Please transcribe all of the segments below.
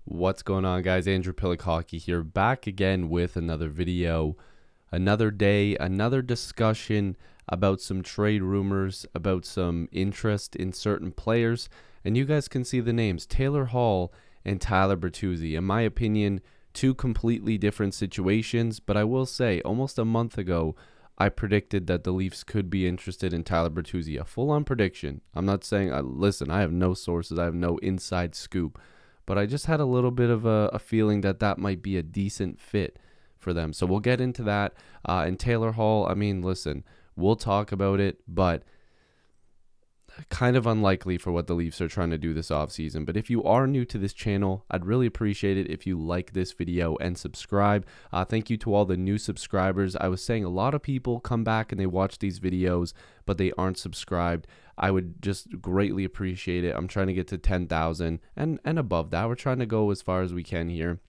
What's going on, guys? Andrew Piluk Hockey here, back again with another video, another day, another discussion about some trade rumors, about some interest in certain players, and you guys can see the names, Taylor Hall and Tyler Bertuzzi. In my opinion, two completely different situations, but I will say, almost a month ago, I predicted that the Leafs could be interested in Tyler Bertuzzi, a full-on prediction. I'm not saying, listen, I have no sources, I have no inside scoop, but I just had a little bit of a feeling that that might be a decent fit for them. So we'll get into that. And Taylor Hall, I mean, listen, we'll talk about it, but kind of unlikely for what the Leafs are trying to do this offseason. But if you are new to this channel, I'd really appreciate it if you like this video and subscribe. Thank you to all the new subscribers. I was saying a lot of people come back and they watch these videos, but they aren't subscribed. I would just greatly appreciate it. I'm trying to get to 10,000 and above that. We're trying to go as far as we can here.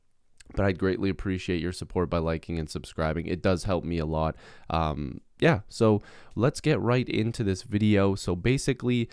But I'd greatly appreciate your support by liking and subscribing. It does help me a lot. Yeah, so let's get right into this video. So basically,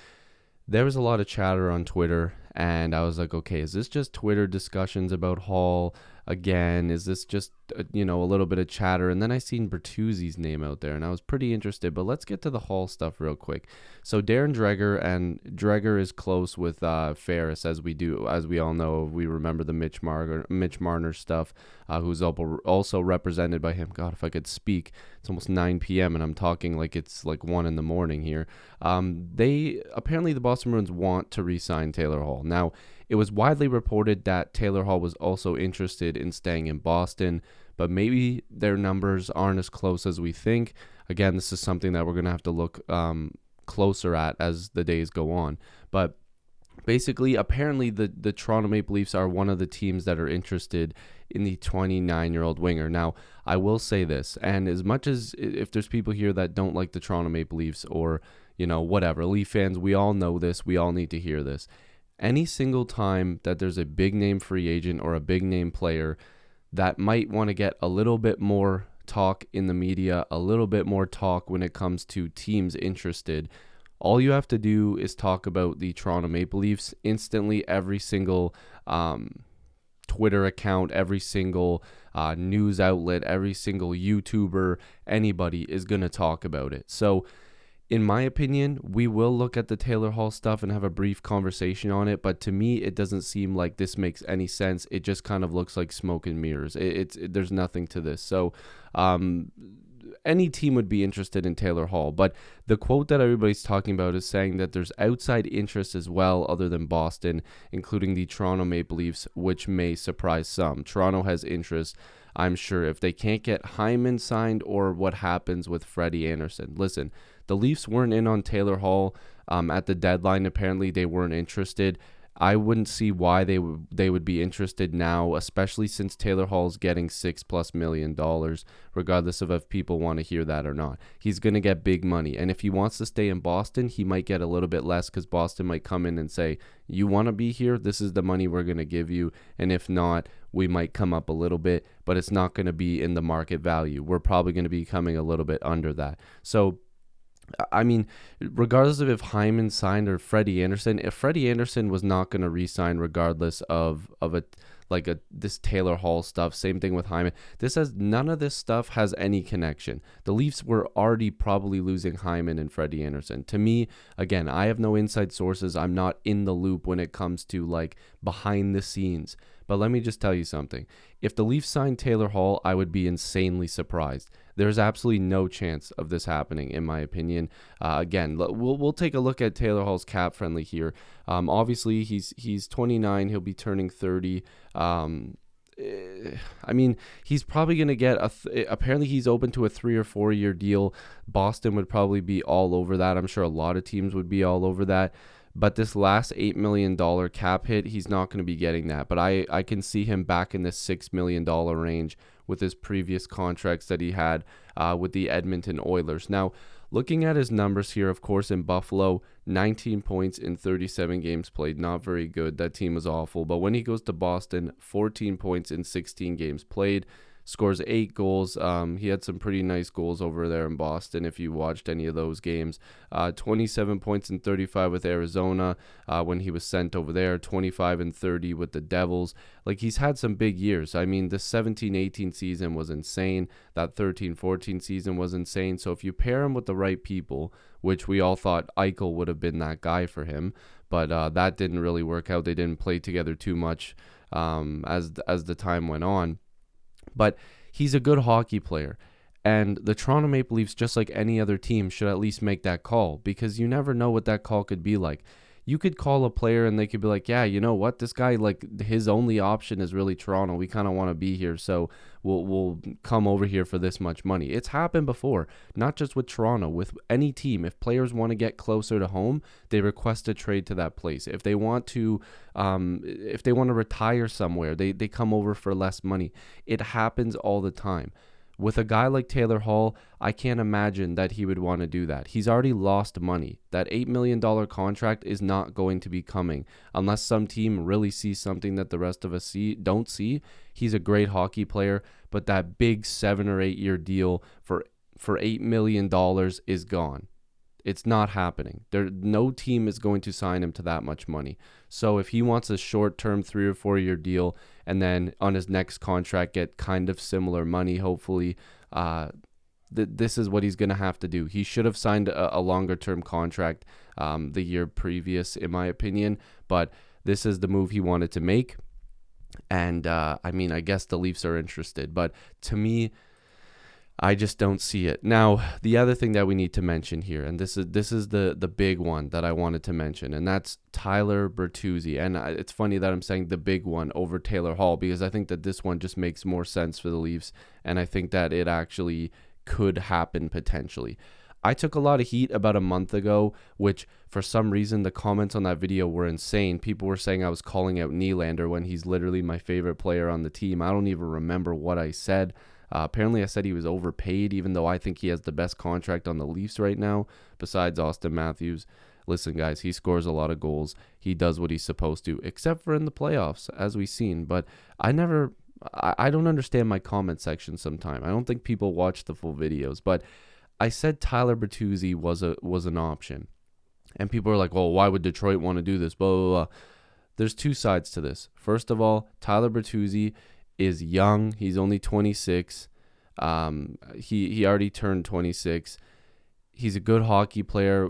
there was a lot of chatter on Twitter, and I was like, okay, is this just Twitter discussions about Hall again? Is this just, a little bit of chatter? And then I seen Bertuzzi's name out there, and I was pretty interested, but let's get to the Hall stuff real quick. So Darren Dreger, and Dreger is close with Ferris, as we all know. We remember the Mitch Marner stuff, who's also represented by him. God, if I could speak. It's almost 9 p.m. and I'm talking like it's like 1 in the morning here. Apparently the Boston Bruins want to re-sign Taylor Hall. Now, it was widely reported that Taylor Hall was also interested in staying in Boston, but maybe their numbers aren't as close as we think. Again, this is something that we're going to have to look closer at as the days go on. But basically, apparently the Toronto Maple Leafs are one of the teams that are interested in the 29-year-old winger. Now, I will say this, and as much as if there's people here that don't like the Toronto Maple Leafs or, whatever, Leaf fans, we all know this, we all need to hear this. Any single time that there's a big name free agent or a big name player that might want to get a little bit more talk in the media, a little bit more talk when it comes to teams interested, all you have to do is talk about the Toronto Maple Leafs. Instantly, every single Twitter account, every single news outlet, every single YouTuber, anybody is going to talk about it. So, in my opinion, we will look at the Taylor Hall stuff and have a brief conversation on it, but to me, it doesn't seem like this makes any sense. It just kind of looks like smoke and mirrors. There's nothing to this. So, any team would be interested in Taylor Hall, but the quote that everybody's talking about is saying that there's outside interest as well other than Boston, including the Toronto Maple Leafs, which may surprise some. Toronto has interest, I'm sure, if they can't get Hyman signed or what happens with Freddie Anderson. Listen, the Leafs weren't in on Taylor Hall at the deadline. Apparently, they weren't interested. I wouldn't see why they would be interested now, especially since Taylor Hall's getting $6+ million, regardless of if people want to hear that or not. He's going to get big money, and if he wants to stay in Boston, he might get a little bit less because Boston might come in and say, you want to be here? This is the money we're going to give you, and if not, we might come up a little bit, but it's not going to be in the market value. We're probably going to be coming a little bit under that. So, I mean, regardless of if Hyman signed or Freddie Anderson, if Freddie Anderson was not going to re-sign regardless of this Taylor Hall stuff, same thing with Hyman. None of this stuff has any connection. The Leafs were already probably losing Hyman and Freddie Anderson. To me, again, I have no inside sources. I'm not in the loop when it comes to like behind the scenes. But let me just tell you something. If the Leafs signed Taylor Hall, I would be insanely surprised. There's absolutely no chance of this happening, in my opinion. Again, we'll take a look at Taylor Hall's cap friendly here. Obviously, he's 29. He'll be turning 30. I mean, he's probably going to get apparently he's open to a 3 or 4 year deal. Boston would probably be all over that. I'm sure a lot of teams would be all over that. But this last $8 million cap hit, he's not going to be getting that. But I can see him back in the $6 million range with his previous contracts that he had with the Edmonton Oilers. Now, looking at his numbers here, of course, in Buffalo, 19 points in 37 games played. Not very good. That team was awful. But when he goes to Boston, 14 points in 16 games played. scores 8 goals. He had some pretty nice goals over there in Boston if you watched any of those games. 27 points and 35 with Arizona when he was sent over there, 25 and 30 with the Devils. Like, he's had some big years. I mean, the 17-18 season was insane. That 13-14 season was insane. So if you pair him with the right people, which we all thought Eichel would have been that guy for him, but that didn't really work out. They didn't play together too much as the time went on. But he's a good hockey player. And the Toronto Maple Leafs, just like any other team, should at least make that call, because you never know what that call could be like. You could call a player and they could be like, yeah, you know what? This guy, like, his only option is really Toronto. We kind of want to be here, so we'll come over here for this much money. It's happened before, not just with Toronto, with any team. If players want to get closer to home, they request a trade to that place. If they want to retire somewhere, they come over for less money. It happens all the time. With a guy like Taylor Hall, I can't imagine that he would want to do that. He's already lost money. That $8 million contract is not going to be coming unless some team really sees something that the rest of us don't see. He's a great hockey player, but that big 7 or 8 year deal for $8 million is gone. It's not happening. No team is going to sign him to that much money. So if he wants a short-term 3 or 4 year deal and then on his next contract get kind of similar money, hopefully, this is what he's going to have to do. He should have signed a longer-term contract the year previous, in my opinion. But this is the move he wanted to make. And, I mean, I guess the Leafs are interested. But to me, I just don't see it. Now, the other thing that we need to mention here, and this is the big one that I wanted to mention, and that's Tyler Bertuzzi. And it's funny that I'm saying the big one over Taylor Hall, because I think that this one just makes more sense for the Leafs, and I think that it actually could happen potentially. I took a lot of heat about a month ago, which for some reason the comments on that video were insane. People were saying I was calling out Nylander when he's literally my favorite player on the team. I don't even remember what I said. Apparently, I said he was overpaid, even though I think he has the best contract on the Leafs right now, besides Austin Matthews. Listen, guys, he scores a lot of goals. He does what he's supposed to, except for in the playoffs, as we've seen. But I don't understand my comment section sometimes. I don't think people watch the full videos. But I said Tyler Bertuzzi was an option. And people are like, well, why would Detroit want to do this? Blah, blah, blah. There's two sides to this. First of all, Tyler Bertuzzi is young. He's only 26. He already turned 26. He's a good hockey player.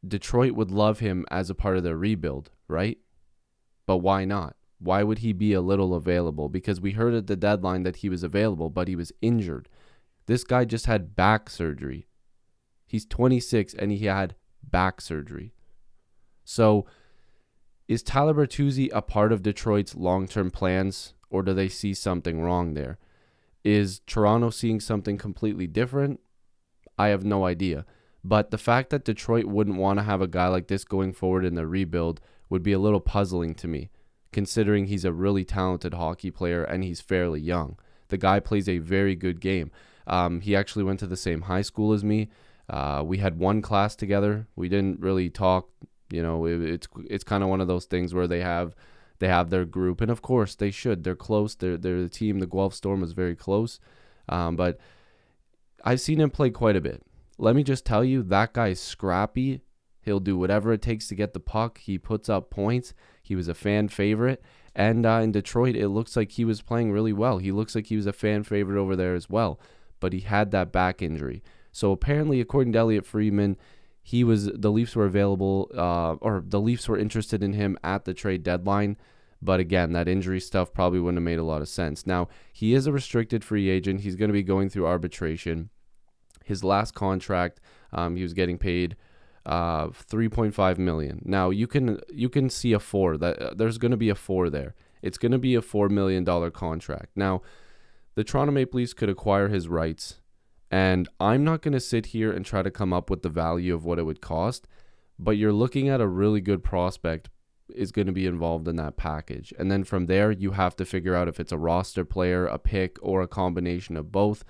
Detroit would love him as a part of their rebuild, right? But why not? Why would he be a little available? Because we heard at the deadline that he was available, but he was injured. This guy just had back surgery. He's 26 and he had back surgery. So is Tyler Bertuzzi a part of Detroit's long-term plans? Or do they see something wrong there? Is Toronto seeing something completely different? I have no idea. But the fact that Detroit wouldn't want to have a guy like this going forward in the rebuild would be a little puzzling to me, considering he's a really talented hockey player and he's fairly young. The guy plays a very good game. He actually went to the same high school as me. We had one class together. We didn't really talk. You know, it's kind of one of those things where they have their group, and of course they should. They're close. They're the team. The Guelph Storm was very close, but I've seen him play quite a bit. Let me just tell you, that guy's scrappy. He'll do whatever it takes to get the puck. He puts up points. He was a fan favorite, and in Detroit, it looks like he was playing really well. He looks like he was a fan favorite over there as well, but he had that back injury. So apparently, according to Elliot Friedman, the Leafs were available, or the Leafs were interested in him at the trade deadline. But again, that injury stuff probably wouldn't have made a lot of sense. Now, he is a restricted free agent. He's going to be going through arbitration. His last contract, he was getting paid $3.5 million. Now, you can see a 4. There's going to be a 4 there. It's going to be a $4 million contract. Now, the Toronto Maple Leafs could acquire his rights. And I'm not going to sit here and try to come up with the value of what it would cost, but you're looking at a really good prospect is going to be involved in that package. And then from there, you have to figure out if it's a roster player, a pick, or a combination of both.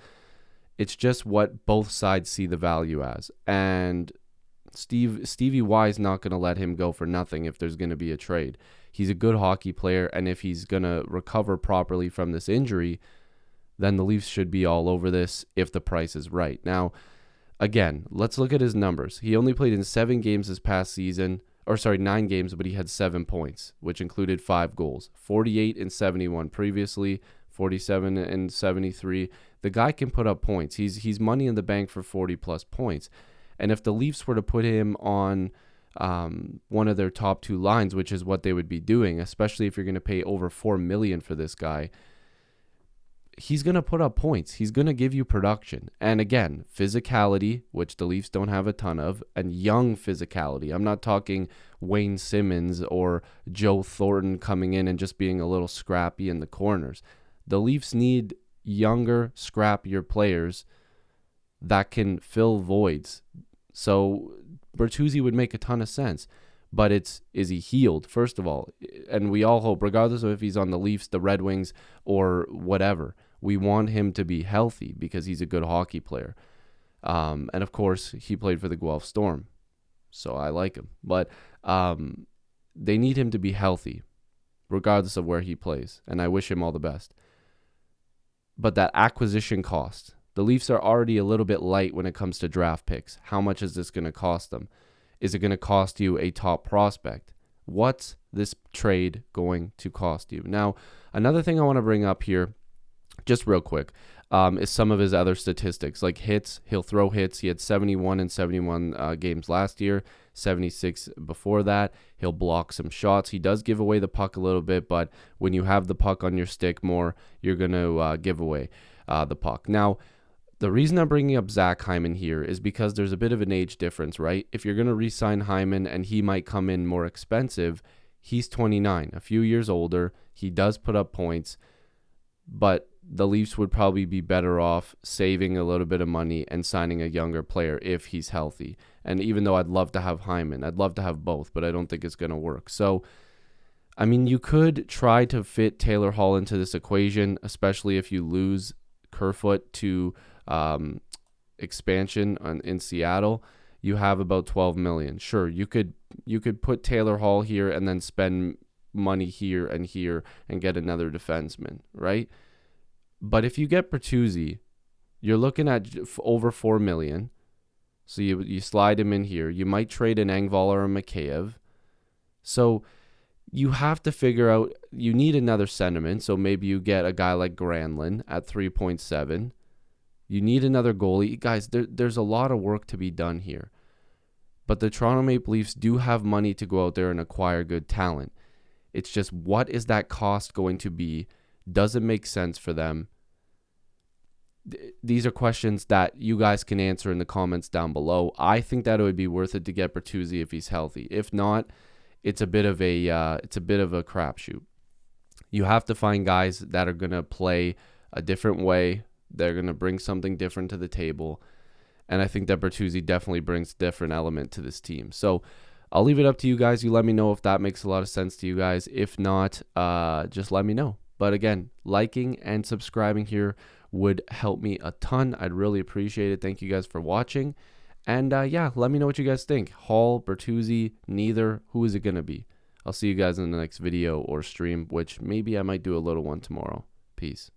It's just what both sides see the value as. And Stevie Y is not going to let him go for nothing if there's going to be a trade. He's a good hockey player, and if he's going to recover properly from this injury, then the Leafs should be all over this if the price is right. Now, again, let's look at his numbers. He only played in 7 games this past season, or sorry, 9 games, but he had 7 points, which included 5 goals. 48 and 71 previously, 47 and 73. The guy can put up points. He's money in the bank for 40 plus points. And if the Leafs were to put him on one of their top 2 lines, which is what they would be doing, especially if you're going to pay over $4 million for this guy, he's going to put up points. He's going to give you production. And again, physicality, which the Leafs don't have a ton of, and young physicality. I'm not talking Wayne Simmons or Joe Thornton coming in and just being a little scrappy in the corners. The Leafs need younger, scrappier players that can fill voids. So Bertuzzi would make a ton of sense. But is he healed, first of all? And we all hope, regardless of if he's on the Leafs, the Red Wings, or whatever, we want him to be healthy because he's a good hockey player. And of course, he played for the Guelph Storm, so I like him. But they need him to be healthy, regardless of where he plays. And I wish him all the best. But that acquisition cost, the Leafs are already a little bit light when it comes to draft picks. How much is this going to cost them? Is it going to cost you a top prospect? What's this trade going to cost you? Now, another thing I want to bring up here, just real quick, is some of his other statistics. Like hits, he'll throw hits. He had 71 in 71 games last year, 76 before that. He'll block some shots. He does give away the puck a little bit, but when you have the puck on your stick more, you're going to give away the puck. Now, the reason I'm bringing up Zach Hyman here is because there's a bit of an age difference, right? If you're going to re-sign Hyman and he might come in more expensive, he's 29, a few years older. He does put up points, but the Leafs would probably be better off saving a little bit of money and signing a younger player if he's healthy. And even though I'd love to have Hyman, I'd love to have both, but I don't think it's going to work. So, I mean, you could try to fit Taylor Hall into this equation, especially if you lose Kerfoot to expansion in Seattle. You have about $12 million. Sure, you could put Taylor Hall here and then spend money here and get another defenseman, right? But if you get Bertuzzi, you're looking at over $4 million. So you slide him in here. You might trade an Engvall or a Mikheyev. So you have to figure out, you need another centerman. So maybe you get a guy like Granlund at 3.7. You need another goalie. Guys, there's a lot of work to be done here. But the Toronto Maple Leafs do have money to go out there and acquire good talent. It's just, what is that cost going to be? Does it make sense for them? These are questions that you guys can answer in the comments down below. I think that it would be worth it to get Bertuzzi if he's healthy. If not, it's a bit of a crapshoot. You have to find guys that are going to play a different way. They're going to bring something different to the table. And I think that Bertuzzi definitely brings a different element to this team. So I'll leave it up to you guys. You let me know if that makes a lot of sense to you guys. If not, just let me know. But again, liking and subscribing here would help me a ton. I'd really appreciate it. Thank you guys for watching. And yeah, let me know what you guys think. Hall, Bertuzzi, neither. Who is it going to be? I'll see you guys in the next video or stream, which maybe I might do a little one tomorrow. Peace.